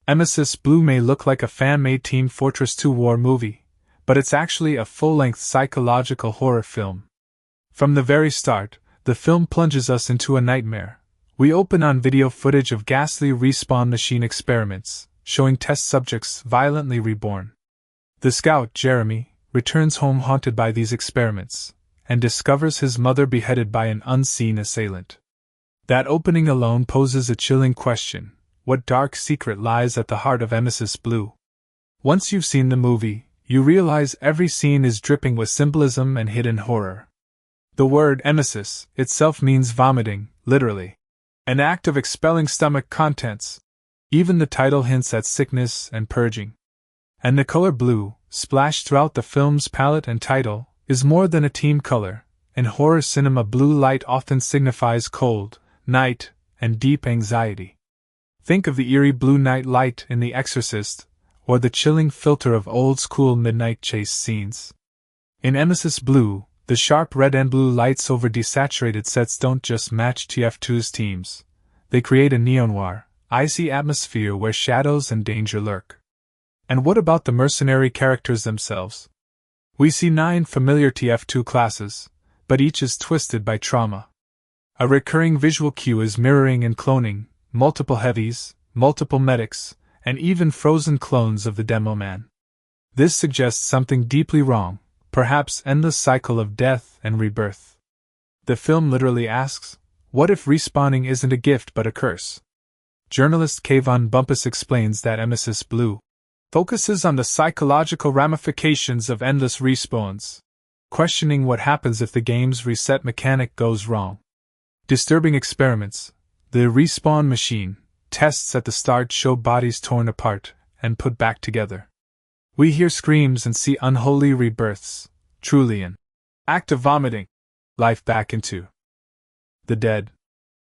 Emesis Blue may look like a fan-made Team Fortress 2 war movie, but it's actually a full-length psychological horror film. From the very start, the film plunges us into a nightmare. We open on video footage of ghastly respawn machine experiments, showing test subjects violently reborn. The scout, Jeremy, returns home haunted by these experiments, and discovers his mother beheaded by an unseen assailant. That opening alone poses a chilling question: what dark secret lies at the heart of Emesis Blue? Once you've seen the movie, you realize every scene is dripping with symbolism and hidden horror. The word emesis itself means vomiting, literally. An act of expelling stomach contents. Even the title hints at sickness and purging. And the color blue, splashed throughout the film's palette and title, is more than a team color. In horror cinema, blue light often signifies cold, night, and deep anxiety. Think of the eerie blue night light in The Exorcist, or the chilling filter of old-school midnight chase scenes. In Emesis Blue, the sharp red and blue lights over desaturated sets don't just match TF2's themes. They create a neo-noir, icy atmosphere where shadows and danger lurk. And what about the mercenary characters themselves? We see 9 familiar TF2 classes, but each is twisted by trauma. A recurring visual cue is mirroring and cloning, multiple heavies, multiple medics, and even frozen clones of the demo man. This suggests something deeply wrong, perhaps endless cycle of death and rebirth. The film literally asks, what if respawning isn't a gift but a curse? Journalist Kayvon Bumpus explains that Emesis Blue focuses on the psychological ramifications of endless respawns, questioning what happens if the game's reset mechanic goes wrong. Disturbing experiments. The respawn machine tests at the start show bodies torn apart and put back together. We hear screams and see unholy rebirths, truly an act of vomiting life back into the dead.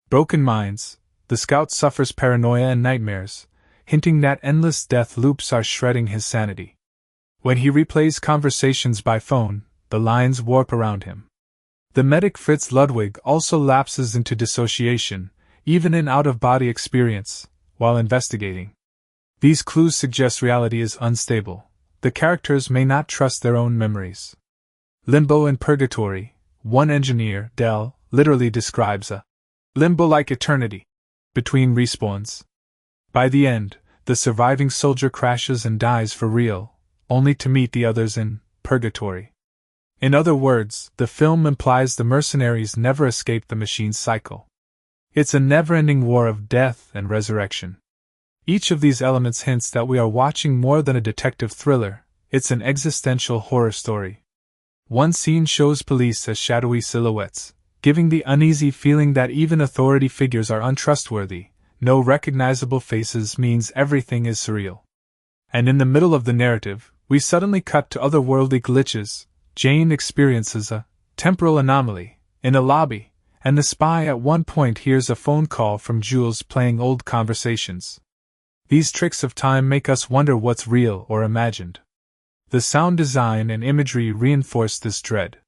Broken minds. The scout suffers paranoia and nightmares, hinting that endless death loops are shredding his sanity. When he replays conversations by phone, the lines warp around him. The medic Fritz Ludwig also lapses into dissociation, even in out-of-body experience, while investigating. These clues suggest reality is unstable. The characters may not trust their own memories. Limbo and purgatory. One engineer, Dell, literally describes a limbo-like eternity between respawns. By the end, the surviving soldier crashes and dies for real, only to meet the others in purgatory. In other words, the film implies the mercenaries never escape the machine's cycle. It's a never-ending war of death and resurrection. Each of these elements hints that we are watching more than a detective thriller, it's an existential horror story. One scene shows police as shadowy silhouettes, giving the uneasy feeling that even authority figures are untrustworthy. No recognizable faces means everything is surreal. And in the middle of the narrative, we suddenly cut to otherworldly glitches. Jane experiences a temporal anomaly in a lobby, and the spy at one point hears a phone call from Jules playing old conversations. These tricks of time make us wonder what's real or imagined. The sound design and imagery reinforce this dread.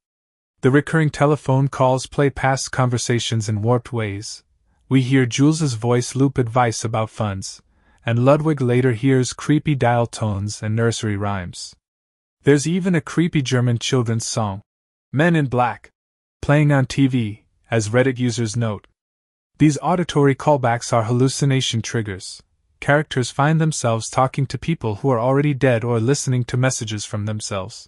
The recurring telephone calls play past conversations in warped ways. We hear Jules's voice loop advice about funds, and Ludwig later hears creepy dial tones and nursery rhymes. There's even a creepy German children's song, Men in Black, playing on TV, as Reddit users note. These auditory callbacks are hallucination triggers. Characters find themselves talking to people who are already dead or listening to messages from themselves.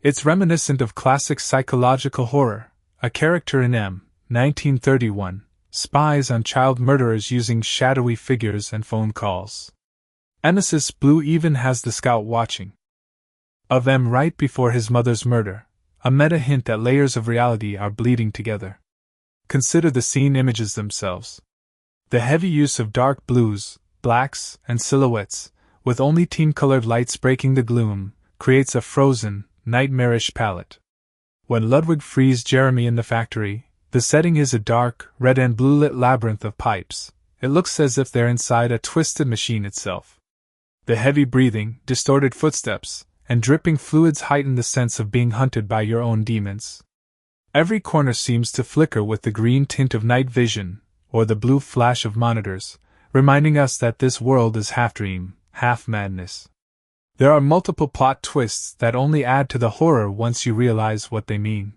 It's reminiscent of classic psychological horror. A character in 1931 spies on child murderers using shadowy figures and phone calls. Emesis Blue even has the scout watching of M right before his mother's murder, a meta hint that layers of reality are bleeding together. Consider the scene images themselves. The heavy use of dark blues, blacks, and silhouettes, with only team-colored lights breaking the gloom, creates a frozen, nightmarish palette. When Ludwig frees Jeremy in the factory, the setting is a dark, red and blue-lit labyrinth of pipes. It looks as if they're inside a twisted machine itself. The heavy breathing, distorted footsteps, and dripping fluids heighten the sense of being hunted by your own demons. Every corner seems to flicker with the green tint of night vision, or the blue flash of monitors, reminding us that this world is half dream, half madness. There are multiple plot twists that only add to the horror once you realize what they mean.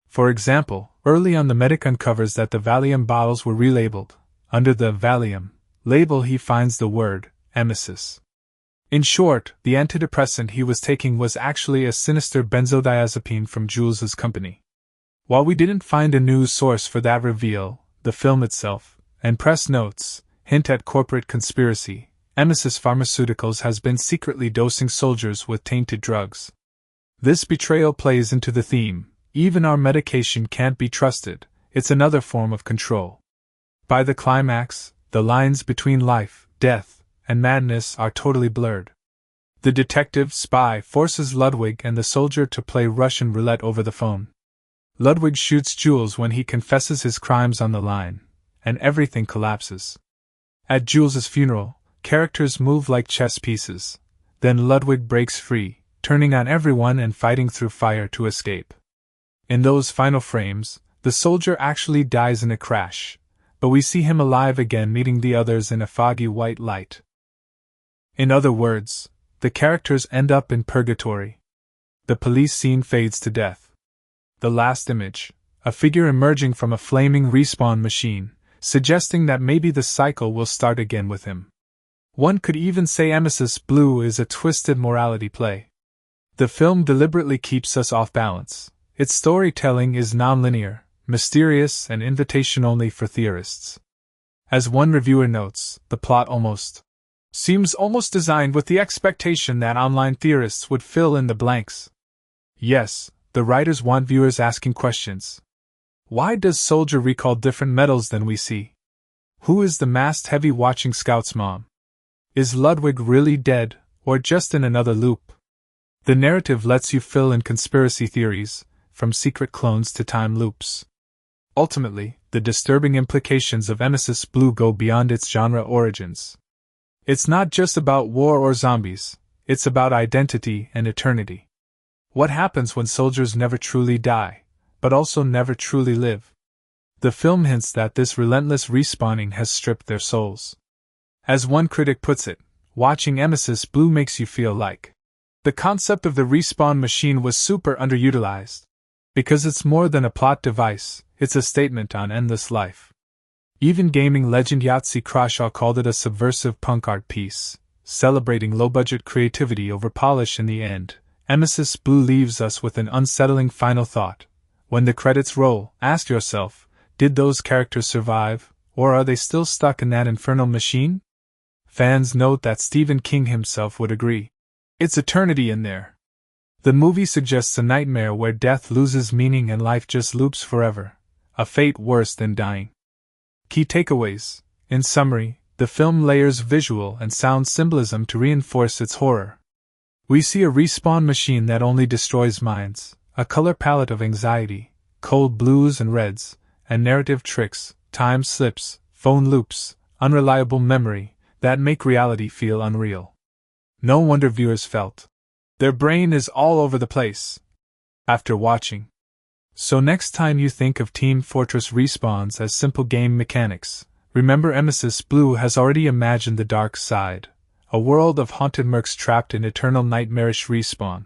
For example, early on the medic uncovers that the Valium bottles were relabeled. Under the Valium label he finds the word Emesis. In short, the antidepressant he was taking was actually a sinister benzodiazepine from Jules's company. While we didn't find a news source for that reveal, the film itself, and press notes, hint at corporate conspiracy. Emesis Pharmaceuticals has been secretly dosing soldiers with tainted drugs. This betrayal plays into the theme, even our medication can't be trusted, it's another form of control. By the climax, the lines between life, death, and madness are totally blurred. The detective spy forces Ludwig and the soldier to play Russian roulette over the phone. Ludwig shoots Jules when he confesses his crimes on the line, and everything collapses. At Jules's funeral, characters move like chess pieces. Then Ludwig breaks free, turning on everyone and fighting through fire to escape. In those final frames, the soldier actually dies in a crash, but we see him alive again meeting the others in a foggy white light. In other words, the characters end up in purgatory. The police scene fades to death. The last image, a figure emerging from a flaming respawn machine, suggesting that maybe the cycle will start again with him. One could even say Emesis Blue is a twisted morality play. The film deliberately keeps us off balance. Its storytelling is nonlinear, mysterious, and invitation-only for theorists. As one reviewer notes, the plot seems almost designed with the expectation that online theorists would fill in the blanks. Yes, the writers want viewers asking questions. Why does Soldier recall different medals than we see? Who is the masked heavy watching Scout's mom? Is Ludwig really dead, or just in another loop? The narrative lets you fill in conspiracy theories, from secret clones to time loops. Ultimately, the disturbing implications of Emesis Blue go beyond its genre origins. It's not just about war or zombies, it's about identity and eternity. What happens when soldiers never truly die, but also never truly live? The film hints that this relentless respawning has stripped their souls. As one critic puts it, watching Emesis Blue makes you feel like the concept of the respawn machine was super underutilized. Because it's more than a plot device, it's a statement on endless life. Even gaming legend Yahtzee Croshaw called it a subversive punk art piece, celebrating low-budget creativity over polish in the end. Emesis Blue leaves us with an unsettling final thought. When the credits roll, ask yourself, did those characters survive, or are they still stuck in that infernal machine? Fans note that Stephen King himself would agree. It's eternity in there. The movie suggests a nightmare where death loses meaning and life just loops forever, a fate worse than dying. Key takeaways. In summary, the film layers visual and sound symbolism to reinforce its horror. We see a respawn machine that only destroys minds, a color palette of anxiety, cold blues and reds, and narrative tricks, time slips, phone loops, unreliable memory, that make reality feel unreal. No wonder viewers felt their brain is all over the place after watching. So next time you think of Team Fortress respawns as simple game mechanics, remember Emesis Blue has already imagined the dark side, a world of haunted mercs trapped in eternal nightmarish respawn.